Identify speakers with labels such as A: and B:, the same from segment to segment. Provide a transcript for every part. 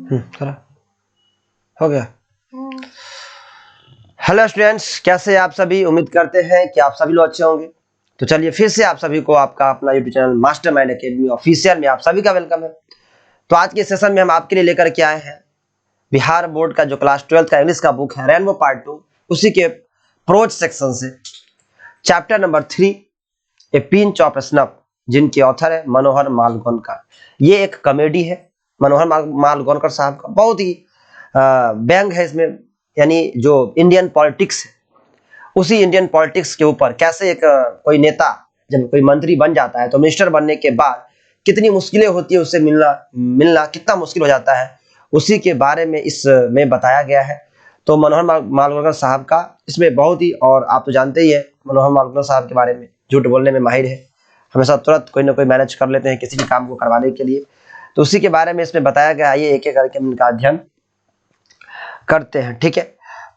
A: करा हो गया। हेलो स्टूडेंट्स, कैसे आप सभी? उम्मीद करते हैं कि आप सभी लोग अच्छे होंगे। तो चलिए फिर से आप सभी को आपका अपना YouTube channel mastermind academy official में आप सभी का वेलकम है। तो आज के सेशन में हम आपके लिए लेकर के आए हैं बिहार बोर्ड का जो क्लास 12 का इंग्लिश का बुक है रेनबो पार्ट 2, उसी के प्रोज सेक्शन से chapter number 3 A pinch of snuff, जिनके ऑथर है मनोहर मालगोनकर। ये एक कॉमेडी है मनोहर मालगोनकर साहब का, बहुत ही व्यंग है इसमें, यानी जो इंडियन पॉलिटिक्स है उसी इंडियन पॉलिटिक्स के ऊपर कैसे एक कोई नेता जब कोई मंत्री बन जाता है तो मिनिस्टर बनने के बाद कितनी मुश्किलें होती है, उससे मिलना कितना मुश्किल हो जाता है, उसी के बारे में इसमें बताया गया है। तो मनोहर मालगोनकर साहब का इसमें बहुत ही, और आप तो जानते ही है मनोहर मालगोनकर साहब के बारे में, झूठ बोलने में माहिर है, हमेशा तुरंत कोई ना कोई मैनेज कर लेते हैं किसी भी काम को करवाने के लिए। तो उसी के बारे में इसमें बताया गया है, ये एक एक करके हम इनका अध्ययन करते हैं। ठीक है,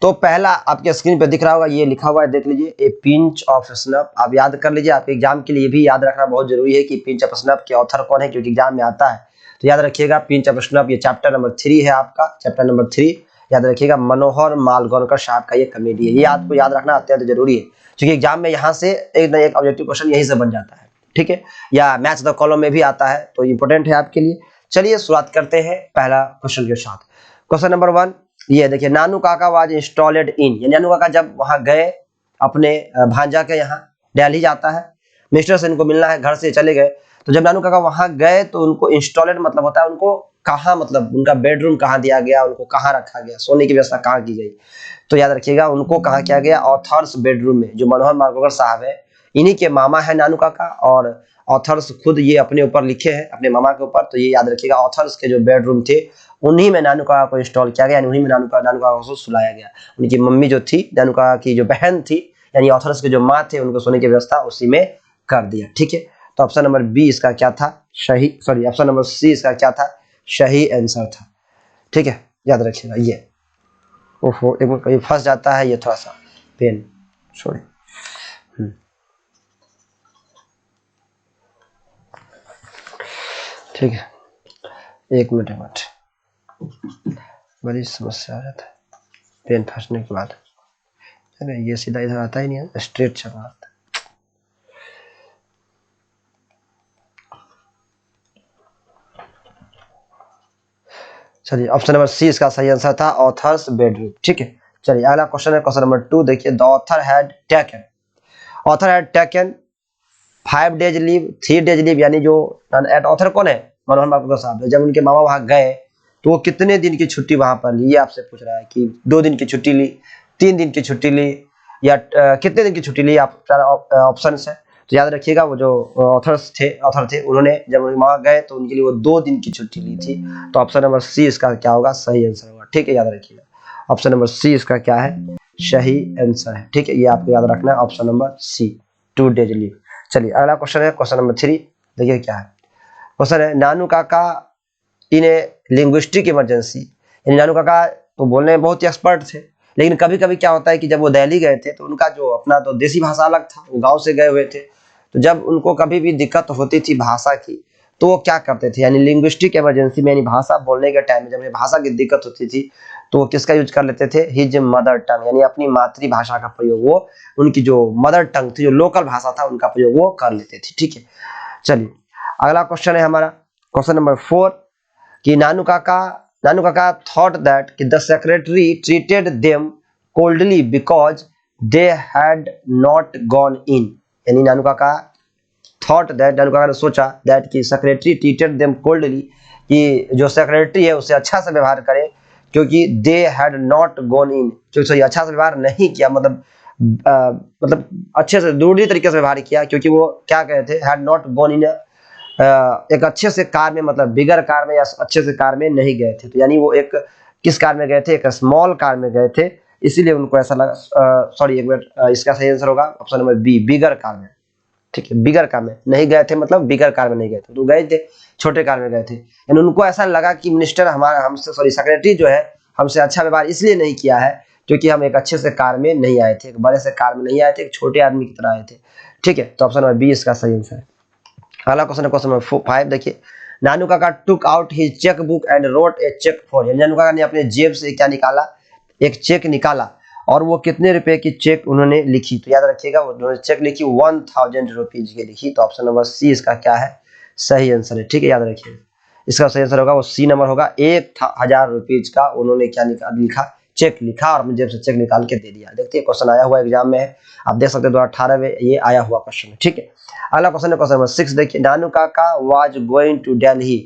A: तो पहला आपके स्क्रीन पे दिख रहा होगा, ये लिखा हुआ है, देख लीजिए, ए पिंच ऑफ स्नफ। आप याद कर लीजिए, आपके एग्जाम के लिए भी याद रखना बहुत जरूरी है कि पिंच ऑफ स्नफ के ऑथर कौन है, क्योंकि एग्जाम में आता है। तो याद रखिएगा पिंच ऑफ स्नफ, ये चैप्टर नंबर 3 है आपका, चैप्टर नंबर 3 याद रखिएगा। मनोहर मालगोनकर साहब का ये कॉमेडी है, ये आपको याद रखना अत्यंत जरूरी है, क्योंकि एग्जाम में यहाँ से एक न एक ऑब्जेक्टिव क्वेश्चन यहीं से बन जाता है। ठीक है, या मैच द कॉलम में भी आता है, तो इंपॉर्टेंट है आपके लिए। चलिए शुरुआत करते हैं पहला क्वेश्चन के साथ। क्वेश्चन नंबर 1 ये देखिए, Nanu Kaka was installed in, नानू काका जब वहां गए अपने भांजा के यहाँ, दिल्ली जाता है, मिनिस्टर से इनको मिलना है, घर से चले गए, तो जब नानू काका वहां गए तो उनको इंस्टॉल्ड मतलब होता है उनको कहाँ, मतलब उनका बेडरूम कहाँ दिया गया, उनको कहाँ रखा गया, सोने की व्यवस्था कहाँ की गई। तो याद रखिएगा उनको कहाँ किया गया, ऑथर्स बेडरूम में। जो मनोहर मालगोनकर साहब है, इन्हीं के मामा है नानू काका, और ऑथर्स खुद ये अपने ऊपर लिखे हैं, अपने मामा के ऊपर। तो ये याद रखिएगा ऑथर्स के जो बेडरूम थे उन्हीं में नानू काका को इंस्टॉल किया गया, यानी उन्हीं में नानू काका को सुलाया गया। उनकी मम्मी जो थी, नानू काका की जो बहन थी, यानी ऑथर्स के जो माँ थे, उनको सोने की व्यवस्था उसी में कर दिया। ठीक है, तो ऑप्शन नंबर बी इसका क्या था, सही, सॉरी ऑप्शन नंबर सी इसका क्या था, सही आंसर था। ठीक है, याद रखिएगा ये। ओहो, एक बार कहीं फंस जाता है ये थोड़ा सा पेन, सॉरी। ठीक है, एक मिनट, बड़ी समस्या आ जाता है पेन फंसने के बाद। अरे ये सीधा इधर आता ही नहीं है, स्ट्रेट चला आता है। चलिए ऑप्शन नंबर सी इसका सही आंसर था, ऑथर्स बेडरूम। ठीक है, चलिए अगला क्वेश्चन है, क्वेश्चन नंबर 2 देखिए, the author had taken 5 days leave, 3 days leave, यानी जो ऑथर कौन है, मनोहर मालगोनकर साहब। जब उनके मामा वहां गए तो वो कितने दिन की छुट्टी वहां पर ली, ये आपसे पूछ रहा है कि 2 दिन की छुट्टी ली, 3 दिन की छुट्टी ली, या कितने दिन की छुट्टी ली, आप ऑप्शन है। तो याद रखिएगा वो जो ऑथर थे उन्होंने जब वहां गए तो उनके लिए वो 2 दिन की छुट्टी ली थी। तो ऑप्शन नंबर सी इसका क्या होगा, सही आंसर होगा। ठीक है, याद रखिएगा ऑप्शन नंबर सी इसका क्या है, सही आंसर है। ठीक है, ये आपको याद रखना है, option number C, 2 days leave. चलिए अगला क्वेश्चन है, क्वेश्चन नंबर 3 देखिए क्या है। क्वेश्चन है, नानू काका इन ए लिंग्विस्टिक इमरजेंसी, यानी नानू काका तो बोलने में बहुत ही एक्सपर्ट थे, लेकिन कभी कभी क्या होता है कि जब वो दिल्ली गए थे तो उनका जो अपना तो देसी भाषा अलग था, वो गांव से गए हुए थे, तो जब उनको कभी भी दिक्कत होती थी भाषा की तो वो क्या करते थे, यानी लिंग्विस्टिक इमरजेंसी में, यानी भाषा बोलने के टाइम में जब भाषा की दिक्कत होती थी तो वो किसका यूज कर लेते थे, हिज मदर टंग, यानी अपनी मातृभाषा का प्रयोग, वो उनकी जो मदर टंग थी, जो लोकल भाषा था, उनका प्रयोग वो कर लेते थे। ठीक है, चलिए अगला क्वेश्चन है हमारा, क्वेश्चन नंबर 4 कि नानू काका थॉट दैट कि the secretary treated them coldly because they had not gone in, यानी नानू काका ने सोचा दैट कि सेक्रेटरी ट्रीटेड देम कोल्डली, कि जो सेक्रेटरी है उसे अच्छा से व्यवहार करे, क्योंकि they had not gone in, क्योंकि अच्छा से व्यवहार नहीं किया, मतलब अच्छे से दूसरी तरीके से व्यवहार किया, क्योंकि वो क्या गए थे, हैड नॉट गॉन इन, एक अच्छे से कार में, मतलब बिगर कार में या अच्छे से कार में नहीं गए थे। तो यानी वो एक किस कार में गए थे, एक स्मॉल कार में गए थे, इसीलिए उनको ऐसा लगा, सॉरी एक मिनट, इसका सही आंसर होगा ऑप्शन नंबर बी, बिगर कार में। ठीक है, बिगर कार में नहीं गए थे, मतलब बिगर कार में नहीं गए थे, तो गए थे छोटे कार में गए थे, यानी उनको ऐसा लगा कि मिनिस्टर सेक्रेटरी जो है हमसे अच्छा व्यवहार इसलिए नहीं किया है क्योंकि हम एक अच्छे से कार में नहीं आए थे, एक बड़े से कार में नहीं आए थे, एक छोटे आदमी की तरह आए थे। ठीक है, तो ऑप्शन नंबर बी इसका सही आंसर है। अगला क्वेश्चन है, क्वेश्चन नंबर 5 देखिए, Nanu Kaka took out his cheque book and wrote a cheque for, Nanu Kaka ने अपने जेब से क्या निकाला, एक चेक निकाला और वो कितने रुपए की चेक उन्होंने लिखी। तो याद रखिएगा उन्होंने चेक लिखी 1000 रुपीज की लिखी। तो ऑप्शन नंबर सी इसका क्या है, सही आंसर है। ठीक है, याद रखिएगा इसका सही आंसर होगा वो सी नंबर होगा। 1000 रुपीज का उन्होंने क्या लिखा, चेक लिखा और जेब से चेक निकाल के दे दिया। देखते हैं क्वेश्चन आया हुआ एग्जाम में है, आप देख सकते हैं 2018 में ये आया हुआ क्वेश्चन है। ठीक है, अगला क्वेश्चन है क्वेश्चन नंबर 6 देखिए, Nanu Kaka was going to Delhi,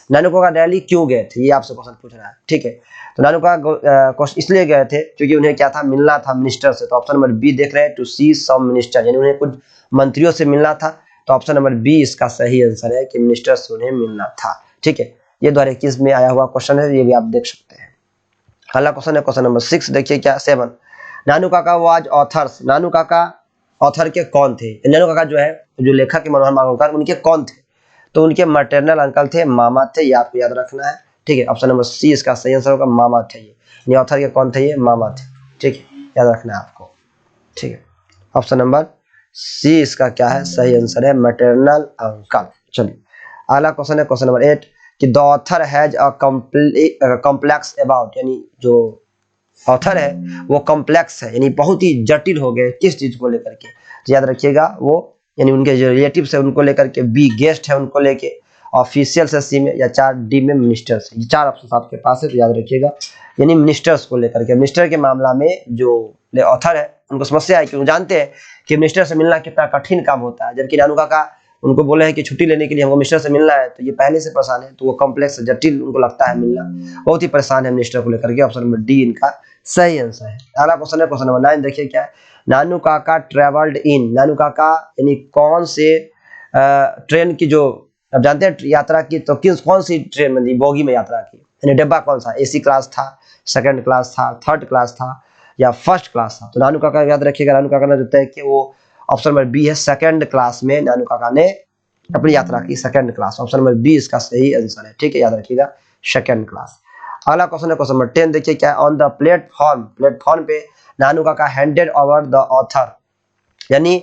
A: नानू काका दिल्ली क्यों गए थे, ये आपसे क्वेश्चन पूछ रहा है। ठीक है, तो नानू काका इसलिए गए थे क्योंकि उन्हें क्या था, मिलना था मिनिस्टर से। तो ऑप्शन नंबर बी देख रहे हैं, टू सी सम मिनिस्टर, यानी उन्हें कुछ मंत्रियों से मिलना था। तो ऑप्शन नंबर बी इसका सही आंसर है कि मिनिस्टर से उन्हें मिलना था। ठीक है, ये 2021 में आया हुआ क्वेश्चन है, ये भी आप देख सकते हैं। अगला क्वेश्चन है क्वेश्चन नंबर 6 देखिए क्या 7, नानू काका वाज ऑथर्स, नानू काका ऑथर के कौन थे, नानू काका जो है जो लेखक के मनोहर मालवणकर उनके कौन थे। तो उनके मैटरनल अंकल थे, मामा थे, ये आपको याद रखना है। ठीक है, ऑप्शन नंबर सी इसका सही आंसर होगा, मामा थे ये ऑथर के कौन थे, ये मामा थे। ठीक है, याद रखना है आपको। ठीक है, ऑप्शन नंबर सी इसका क्या है, सही आंसर है, मैटरनल अंकल। चलिए अगला क्वेश्चन है क्वेश्चन नंबर 8 कि the author has a complex about, यानी जो ऑथर है वो कॉम्प्लेक्स है, यानी बहुत ही जटिल हो गए किस चीज को लेकर के। तो याद रखिएगा वो यानी उनके जो रिलेटिव्स है उनको लेकर के, बी गेस्ट है उनको लेके, ऑफिशियल से सी में, या 4 डी में मिनिस्टर्स। ये 4 ऑप्शन आपके पास है, तो याद रखिएगा यानी मिनिस्टर्स को लेकर के। मिनिस्टर के मामला में जो ऑथर है उनको समस्या है क्यों, जानते हैं कि मिनिस्टर से मिलना कितना कठिन काम होता है। जबकि नानू काका उनको बोले हैं कि छुट्टी लेने के लिए हमको मिनिस्टर से मिलना है, तो ये पहले से परेशान है, तो वो कॉम्प्लेक्स जटिल उनको लगता है मिलना, बहुत ही परेशान है मिनिस्टर को लेकर के। ऑप्शन नंबर डी इनका सही आंसर है। अगला क्वेश्चन है क्वेश्चन नंबर 9 देखिए क्या है, नानू काका ट्रेवल्ड इन, नानू काका यानी कौन से ट्रेन की, जो आप जानते हैं यात्रा की, तो कौन सी ट्रेन में बोगी में यात्रा की, यानी डब्बा कौन सा, एसी क्लास था, सेकंड क्लास था, थर्ड क्लास था या फर्स्ट क्लास था। तो नानू काका याद रखिएगा, नानू काका ने जो तय कि वो ऑप्शन नंबर बी है, सेकंड क्लास में नानू काका ने अपनी यात्रा की, second class. Option number B इसका सही आंसर है। ठीक है, याद रखिएगा सेकंड क्लास। अगला क्वेश्चन है क्वेश्चन नंबर 10 देखिए क्या है, ऑन द प्लेटफॉर्म, प्लेटफॉर्म पे नानू Kaka handed over the author, यानी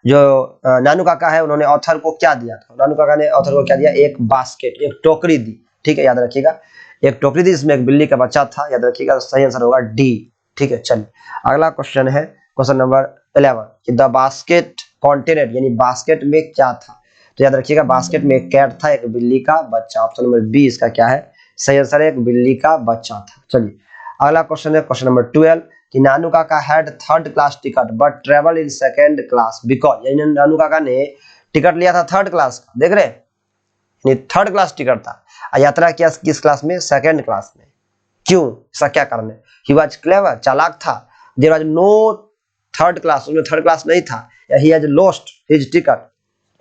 A: जो नानू काका है उन्होंने ऑथर को क्या दिया था, नानू काका ने ऑथर को क्या दिया, एक बास्केट, एक टोकरी दी। ठीक है, याद रखिएगा एक टोकरी दी, इसमें एक बिल्ली का बच्चा था, याद रखिएगा सही आंसर होगा डी। ठीक है, चलिए अगला क्वेश्चन है क्वेश्चन नंबर 11 कि द बास्केट कॉन्टेनेड, यानी बास्केट में क्या था। तो याद रखिएगा बास्केट में एक कैट था, एक बिल्ली का बच्चा। ऑप्शन नंबर बी इसका क्या है, सही आंसर है, एक बिल्ली का बच्चा था। चलिए अगला क्वेश्चन है क्वेश्चन नंबर 12 कि Nanu Kaka had third class ticket but travel in second class because, यानी नानू काका ने टिकट लिया था थर्ड क्लास का, देख रहे हैं, यानी थर्ड क्लास टिकट था, यात्रा किया किस क्लास में, सेकंड क्लास में। क्यों, इसका क्या कारण है, ही वाज क्लेवर, चालाक था, there was no third class, उसमें थर्ड क्लास नहीं था, या he has lost his ticket,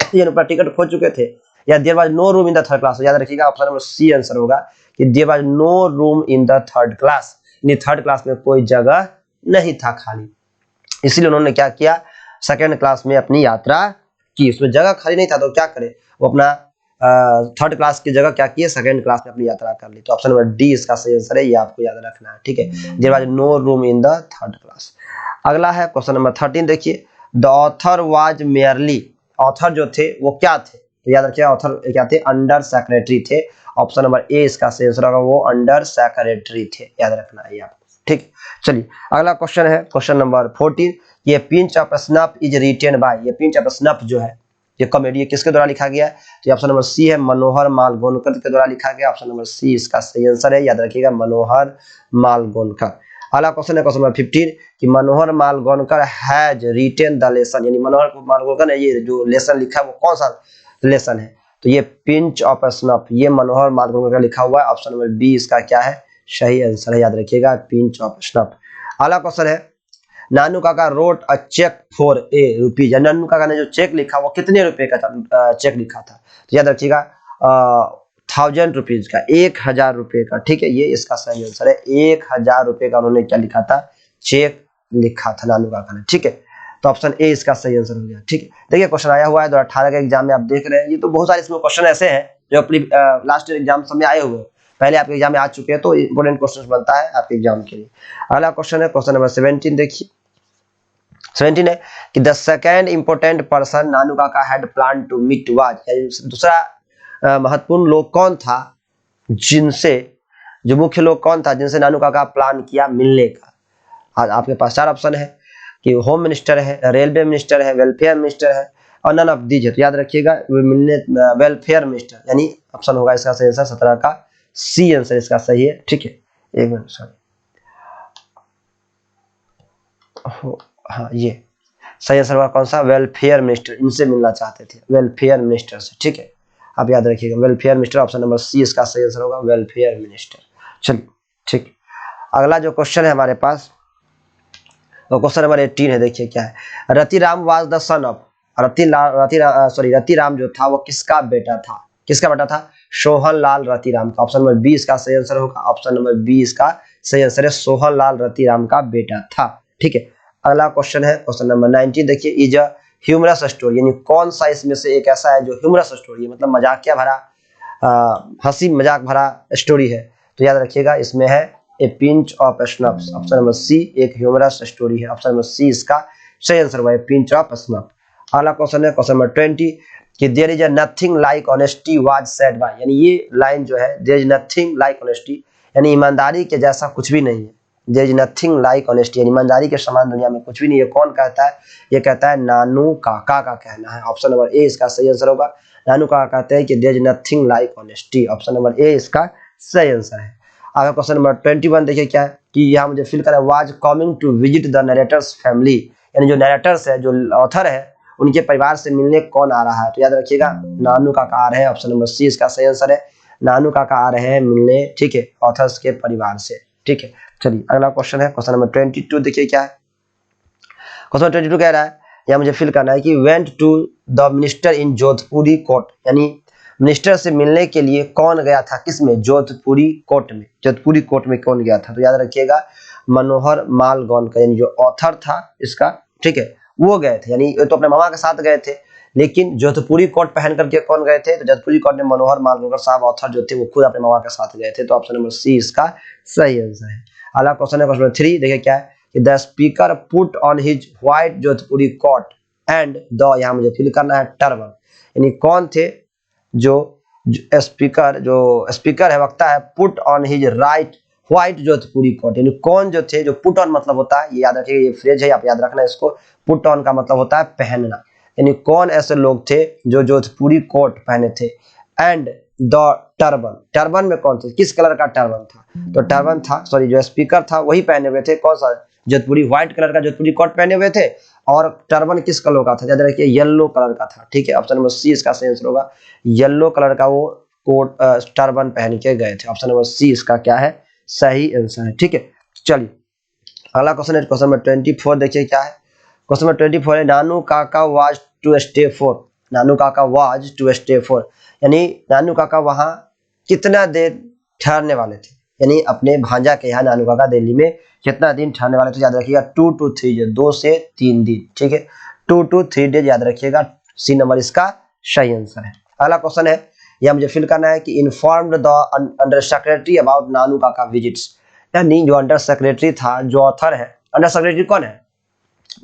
A: यानी अपना टिकट खो चुके थे, या there was no room in the third class. याद रखिएगा ऑप्शन नंबर सी आंसर होगा कि there was no room in the third class, यानी थर्ड क्लास में कोई जगह नहीं था खाली, इसलिए उन्होंने क्या किया, सेकंड क्लास में अपनी यात्रा की। उसमें जगह खाली नहीं था तो क्या करे, वो अपना थर्ड क्लास की जगह क्या किए, सेकंड क्लास में अपनी यात्रा कर ली। तो ऑप्शन नंबर डी इसका सही आंसर है, ये आपको याद रखना है। ठीक है, there was no room in the third class. अगला है क्वेश्चन नंबर 13 देखिए, the author was merely, author जो थे वो क्या थे, तो याद रखिए ऑथर क्या थे, अंडर सेक्रेटरी थे। ऑप्शन नंबर ए इसका सही आंसर होगा, वो अंडर सेक्रेटरी थे, याद रखना है आपको। ठीक, चलिए अगला क्वेश्चन है क्वेश्चन नंबर 14, ये pinch of snuff is written by, ये पिंच ऑफ स्नफ जो है ये कॉमेडी किसके द्वारा लिखा गया है, तो ऑप्शन नंबर सी है, मनोहर मालगोनकर के द्वारा लिखा गया। ऑप्शन नंबर सी इसका सही आंसर है, याद रखिएगा मनोहर मालगोनकर। अगला क्वेश्चन है क्वेश्चन नंबर 15 कि मनोहर Malgonkar has retain the lesson, यानी मनोहर मालगोनकर ने ये जो लेसन लिखा है वो कौन सा लेसन है, तो ये पिंच ऑफ स्नफ, ये मनोहर मालगोनकर का लिखा हुआ है। ऑप्शन नंबर बी इसका क्या है, सही आंसर है, याद रखिएगा पिंच ऑफ स्नफ। अगला क्वेश्चन है, Nanu Kaka wrote a cheque for a rupees, Nanu Kaka ने जो चेक लिखा वो कितने रुपए का चेक लिखा था, तो याद रखिएगा 1000 रुपीज का, 1000 रुपए का। ठीक है, ये इसका सही आंसर है, 1000 रुपए का उन्होंने क्या लिखा था, चेक लिखा था नानू काका ने। ठीक है, तो ऑप्शन ए इसका सही आंसर हो गया। ठीक है, देखिए क्वेश्चन आया हुआ है 2018 के एग्जाम में, आप देख रहे हैं ये तो बहुत सारे इसमें क्वेश्चन ऐसे हैं जो अपनी लास्ट एग्जाम समय आए हुए हैं, पहले आपके एग्जाम में आ चुके हैं, तो इंपोर्टेंट क्वेश्चन बनता है आपके एग्जाम के लिए। अगला क्वेश्चन है क्वेश्चन नंबर 17 देखिए, 17 है कि the second important person Nanu Kaka had plan to meet was, दूसरा महत्वपूर्ण लोग कौन था जिनसे, जो मुख्य लोग कौन था जिनसे नानू काका प्लान किया मिलने का। आज आपके पास 4 ऑप्शन है कि होम मिनिस्टर है, रेलवे मिनिस्टर है, वेलफेयर मिनिस्टर है और नन ऑफ दीज है। तो याद रखिएगा मिलने वेलफेयर मिनिस्टर, यानी ऑप्शन होगा इसका सही आंसर 17 का सी आंसर इसका सही है। ठीक है, एक मिनट सॉरी, हाँ ये सही आंसर होगा कौन सा, वेलफेयर मिनिस्टर, इनसे मिलना चाहते थे वेलफेयर मिनिस्टर से। ठीक है, आप याद रखिएगा welfare minister, option number C इसका सही आंसर होगा वेलफेयर मिनिस्टर। चलिए ठीक, अगला जो क्वेश्चन है हमारे पास वो क्वेश्चन नंबर 18 है। देखिए क्या है, Ratiram was the son of, Ratiram जो था वो किसका बेटा था, किसका बेटा था, सोहन लाल रतिराम का। ऑप्शन नंबर बी इसका सही आंसर होगा, ऑप्शन नंबर बी इसका सही आंसर है, सोहन लाल रतिराम का बेटा था। ठीक है, अगला क्वेश्चन है क्वेश्चन नंबर 19। देखिए इज अ ह्यूमरस स्टोरी, यानी कौन सा इसमें से एक ऐसा है जो ह्यूमरस स्टोरी है, मतलब मजाकिया भरा, हंसी मजाक भरा स्टोरी है। तो याद रखिएगा इसमें है a pinch of snuffs, option number C एक ह्यूमरस स्टोरी है, ऑप्शन नंबर सी इसका सही आंसर हुआ है पिंच ऑफ स्नफ। अगला क्वेश्चन है क्वेश्चन नंबर 20 कि there is a nothing like honesty was said by, यानी ये लाइन जो है there is nothing like honesty, यानी ईमानदारी के जैसा कुछ भी नहीं है। There is nothing like honesty, यानी ईमानदारी के समान दुनिया में कुछ भी नहीं है। कौन कहता है, ये कहता है नानू काका का कहना है, ऑप्शन नंबर ए इसका सही आंसर होगा। नानू काका कहते हैं कि there is nothing like honesty, option number A इसका सही आंसर है। आगे क्वेश्चन नंबर 21 देखिए क्या है कि यहाँ मुझे फिल करा was coming to visit the narrator's family, यानी जो नरेटर्स है, जो ऑथर है, उनके परिवार से मिलने कौन आ रहा है। तो याद रखिएगा नानू काका आ रहे हैं, ऑप्शन नंबर सी इसका सही आंसर है, नानू काका आ रहे हैं मिलने, ठीक है, ऑथर्स के परिवार से। ठीक है, चलिए अगला क्वेश्चन है क्वेश्चन नंबर 22। देखिए क्या है, क्वेश्चन 22 कह रहा है, या मुझे फिल करना है कि went to the minister in Jodhpuri coat, यानी मिनिस्टर से मिलने के लिए कौन गया था, किसमें, जोधपुरी कोर्ट में। जोधपुरी कोर्ट में कौन गया था, तो याद रखिएगा मनोहर मालगौन का, यानी जो ऑथर था इसका, ठीक है, वो गए थे, यानी तो अपने मामा के साथ गए थे, लेकिन जोधपुरी कोट पहन करके कौन गए थे, तो जोधपुरी कोट में मनोहर मालगौन साहब ऑथर जो थे वो खुद अपने मामा के साथ गए थे। तो ऑप्शन नंबर सी इसका सही आंसर है। अगला क्वेश्चन है क्वेश्चन नंबर 3। देखिए क्या है कि the speaker put on his white Jodhpuri coat and the, यहाँ मुझे फिल करना है टर्बन, यानी कौन थे जो स्पीकर है, वक्ता है, put on his right white Jodhpuri coat, यानी कौन जो थे, जो पुट ऑन मतलब होता है, ये याद रखिएगा, ये फ्रेज है, आप याद रखना इसको, पुट ऑन का मतलब होता है पहनना, यानी कौन ऐसे लोग थे जो जोधपुरी कोट पहने थे। एंड द टर्बन, टर्बन में कौन थे, किस कलर का टर्बन था, तो टर्बन था, सॉरी जो स्पीकर था वही पहने हुए थे, कौन सा, जोधपुरी व्हाइट कलर का जोधपुरी कोट पहने हुए थे, और टर्बन किस कलर का था, याद रखिए येलो कलर का था। ठीक है, ऑप्शन नंबर सी इसका सही आंसर होगा, येलो कलर का वो कोट टर्बन पहन के गए थे, ऑप्शन नंबर सी इसका क्या है, सही आंसर है। ठीक है, चलिए अगला क्वेश्चन है क्वेश्चन नंबर 24। देखिए क्या है, क्वेश्चन नंबर 24 है Nanu Kaka was to stay for, Nanu Kaka was to stay for, यानी नानू काका वहां कितना देर ठहरने वाले थे, यानी अपने भांजा के यहाँ नानू काका दिल्ली में कितना दिन ठहरने वाले थे। याद रखिएगा 2 to 3 डेज, 2 से 3 दिन। ठीक है, 2 to 3 डेज याद रखिएगा, सी नंबर इसका सही आंसर है। अगला क्वेश्चन है, यह मुझे फिल करना है कि informed the under secretary about Nanu Kaka visits, यानी जो अंडर सेक्रेटरी था, जो ऑथर है, अंडर सेक्रेटरी कौन है,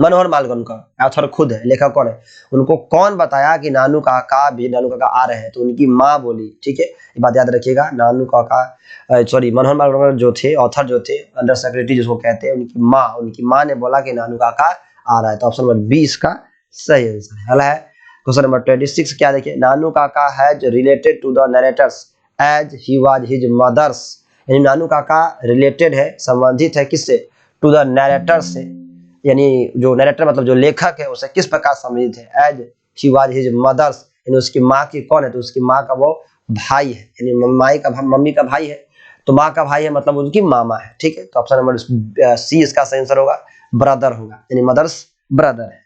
A: मनोहर मालगौन का, ऑथर खुद है, लेखक कौन है, उनको कौन बताया कि नानू काका आ रहे हैं, तो उनकी माँ बोली। ठीक है, ये बात याद रखिएगा, नानू काका सॉरी मनोहर मालगौन जो थे, ऑथर जो थे, अंडर सेक्रेटरी जिसको कहते हैं, उनकी माँ ने बोला कि नानू काका आ रहा है, तो ऑप्शन नंबर बी इसका सही आंसर है। अगला है क्वेश्चन नंबर 26। क्या देखिए, Nanu Kaka has related to the narrator's as he was his mother's, यानी नानू काका रिलेटेड है, संबंधित है किससे, टू द नरेटर्स से, यानी जो नरेटर मतलब जो लेखक है उसे किस प्रकार संबंधित है, as he was his mother's, यानी उसकी माँ की कौन है, तो उसकी माँ का वो भाई है, यानी मम्मी का भाई है, तो माँ का भाई है मतलब उनकी मामा है। ठीक है, तो ऑप्शन नंबर सी इसका सही आंसर होगा, ब्रदर होगा, यानी मदर्स ब्रदर है।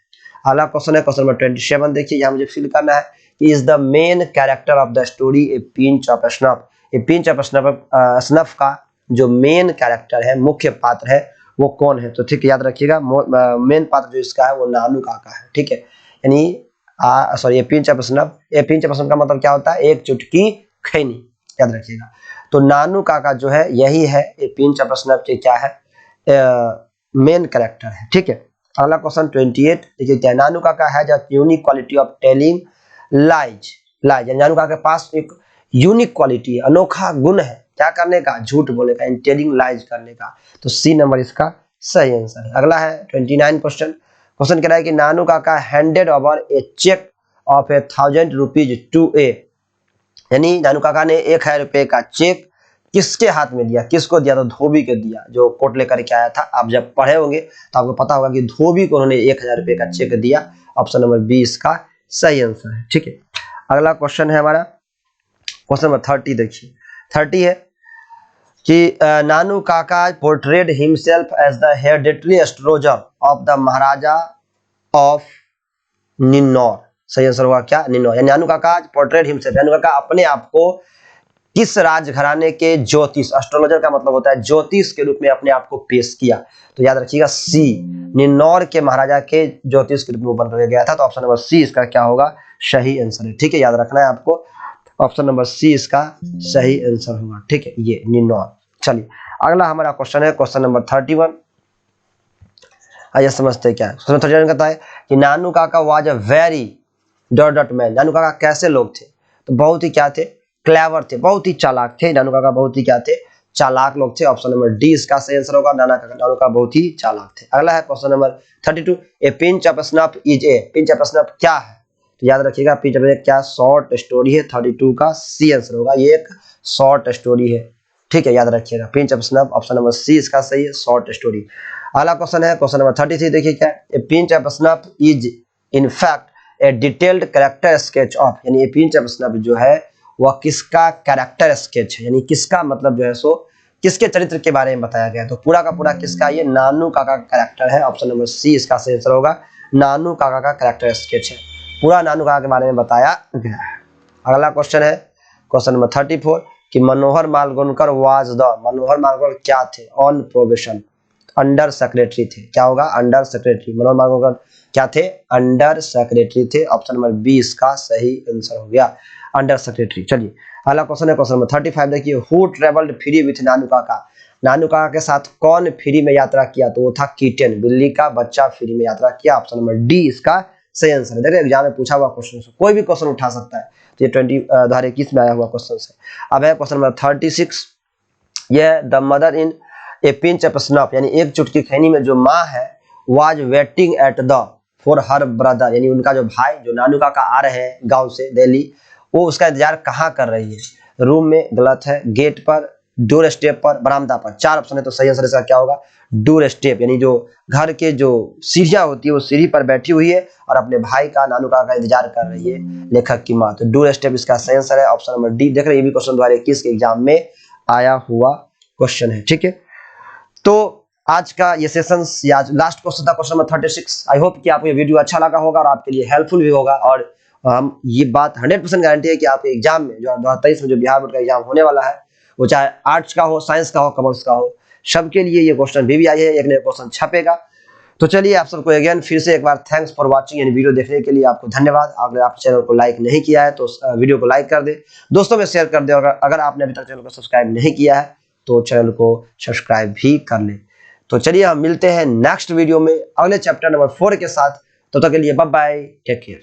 A: अगला क्वेश्चन है क्वेश्चन नंबर 27। देखिए यहाँ मुझे फिल करना है, is the main character of the story A pinch of snuff, A pinch of snuff का जो मेन कैरेक्टर है, मुख्य पात्र है, वो कौन है, तो ठीक है, याद रखिएगा मेन पात्र जो इसका है वो नानू काका है। ठीक है, यानी sorry A pinch of snuff, A pinch of snuff का मतलब क्या होता है, एक चुटकी खैनी, याद रखिएगा, तो नानू काका जो है यही है ए पिंच ऑफ स्नफ के क्या है, मेन कैरेक्टर है। ठीक है, अगला क्वेश्चन 28। देखिए क्या, नानू Kaka has a unique quality of telling lies, lies, यानी नानू काका के पास एक यूनिक क्वालिटी है, अनोखा गुण है, क्या करने का, झूठ बोलने का, इन टेलिंग लाइज करने का। तो सी नंबर इसका सही आंसर है। अगला है 29 क्वेश्चन। क्वेश्चन कह रहा है कि Nanu Kaka handed over a cheque of 1000 rupees to a, यानी नानू काका ने 1000 रुपए का चेक किसके हाथ में दिया, किसको दिया, तो धोबी को दिया, जो कोर्ट लेकर के आया था। आप जब पढ़े होंगे तो आपको पता होगा कि धोबी को उन्होंने 1000 रुपए का चेक दिया। ऑप्शन नंबर बी इसका सही आंसर है। ठीक है, अगला क्वेश्चन है हमारा क्वेश्चन नंबर 30। देखिए 30 है कि Nanu Kaka portrayed himself as the hereditary astrologer of the Maharaja of Ninnaur. सही आंसर होगा क्या, निन्नौर। यानी नानू काका पोर्ट्रेड हिमसेल्फ, नानू काका अपने आप को किस राजघराने के ज्योतिष, एस्ट्रोलॉजर का मतलब होता है ज्योतिष के रूप में अपने आप को पेश किया। तो याद रखिएगा सी, निन्नौर के महाराजा के ज्योतिष के रूप में बन कर गया था। तो ऑप्शन नंबर सी इसका क्या होगा, सही आंसर है। ठीक है, याद रखना है आपको, ऑप्शन नंबर सी इसका सही आंसर होगा। ठीक है, ये निन्नौर। चलिए अगला हमारा क्वेश्चन है क्वेश्चन नंबर 31। आइए समझते हैं क्या है। क्वेश्चन 31 कहता है कि Nanu Kaka was a very dot man. Nanu Kaka कैसे लोग थे, तो बहुत ही क्या थे, क्लेवर थे, बहुत ही चालाक थे। नानू काका बहुत ही क्या थे, चालाक लोग थे। ऑप्शन नंबर डी इसका सही आंसर होगा, नानू काका बहुत ही चालाक थे। अगला है question number 32। A pinch of snuff is a, pinch of snuff क्या है, तो याद रखिएगा पिंच ऑफ क्या, शॉर्ट स्टोरी है। 32 का सी आंसर होगा, ये एक शॉर्ट स्टोरी है। ठीक है, याद रखिएगा pinch of snuff, option number C इसका सही है, शॉर्ट स्टोरी। अगला क्वेश्चन है क्वेश्चन नंबर 33। देखिए क्या, a pinch of snuff is in fact a detailed character sketch of, यानी ए पिंच ऑफ स्नफ जो है वह किसका कैरेक्टर स्केच है, यानी किसका मतलब जो है सो किसके चरित्र के बारे में बताया गया है। तो पूरा का पूरा किसका, ये नानू काका का कैरेक्टर है। ऑप्शन नंबर सी इसका सही आंसर होगा, नानू काका का कैरेक्टर स्केच है, पूरा नानू काका के बारे में बताया गया है। अगला क्वेश्चन है क्वेश्चन नंबर 34 कि मनोहर मालगुनकर वाज द, मनोहर मालगुनकर क्या थे, ऑन प्रोबेशन, अंडर सेक्रेटरी थे। क्या होगा, अंडर सेक्रेटरी। मनोहर मालगुनकर क्या थे, अंडर सेक्रेटरी थे। ऑप्शन नंबर बी इसका सही आंसर हो गया, अंडर सेक्रेटरी। चलिए अगला क्वेश्चन है क्वेश्चन नंबर 35। देखिए हु ट्रेवल्ड फ्री विथ नानू काका, नानू काका के साथ कौन फ्री में यात्रा किया, तो वो था किटन, बिल्ली का बच्चा फ्री में यात्रा किया। ऑप्शन नंबर डी इसका सही आंसर है। देखिए एग्जाम में पूछा हुआ क्वेश्चन से कोई भी क्वेश्चन उठा सकता है, तो ये 2021 में आया हुआ क्वेश्चन से। अब है क्वेश्चन नंबर 36। ये the mother in A pinch of snuff, यानी एक चुटकी खैनी में जो माँ है, was waiting at the for her brother, यानी उनका जो भाई, जो नानू काका आ रहे हैं गांव से दिल्ली, वो उसका इंतजार कहाँ कर रही है, रूम में गलत है, गेट पर, डोर स्टेप पर, बरामदा पर। 4 ऑप्शन है, तो सही आंसर इसका क्या होगा, डोर स्टेप, यानी जो घर के जो सीढ़ियां होती है वो सीढ़ी पर बैठी हुई है और अपने भाई का, नानू काका का इंतजार कर रही है लेखक की माँ। तो डोर स्टेप इसका सही आंसर है, ऑप्शन नंबर डी। देख रहे हैं ये भी क्वेश्चन 2021 के एग्जाम में आया हुआ क्वेश्चन है। ठीक है, तो आज का ये सेशन लास्ट क्वेश्चन था, क्वेश्चन नंबर 36। आई होप कि आपको ये वीडियो अच्छा लगा होगा और आपके लिए हेल्पफुल भी होगा। और हम ये बात 100% गारंटी है कि आपके एग्जाम में जो 2023 में जो बिहार बोर्ड का एग्जाम होने वाला है, वो चाहे आर्ट्स का हो, साइंस का हो, कॉमर्स का हो, सबके लिए ये क्वेश्चन भी आई है, एक नया क्वेश्चन छपेगा। तो चलिए आप सबको अगेन फिर से एक बार थैंक्स फॉर वाचिंग, यानी वीडियो देखने के लिए आपको धन्यवाद। अगर आप चैनल को लाइक नहीं किया है तो वीडियो को लाइक कर दे, दोस्तों में शेयर कर दे। अगर आपने अभी तक चैनल को सब्सक्राइब नहीं किया है तो चैनल को सब्सक्राइब भी कर ले। तो चलिए हम मिलते हैं नेक्स्ट वीडियो में अगले चैप्टर नंबर 4 के साथ। तो तब तक के लिए बाय बाय, टेक केयर।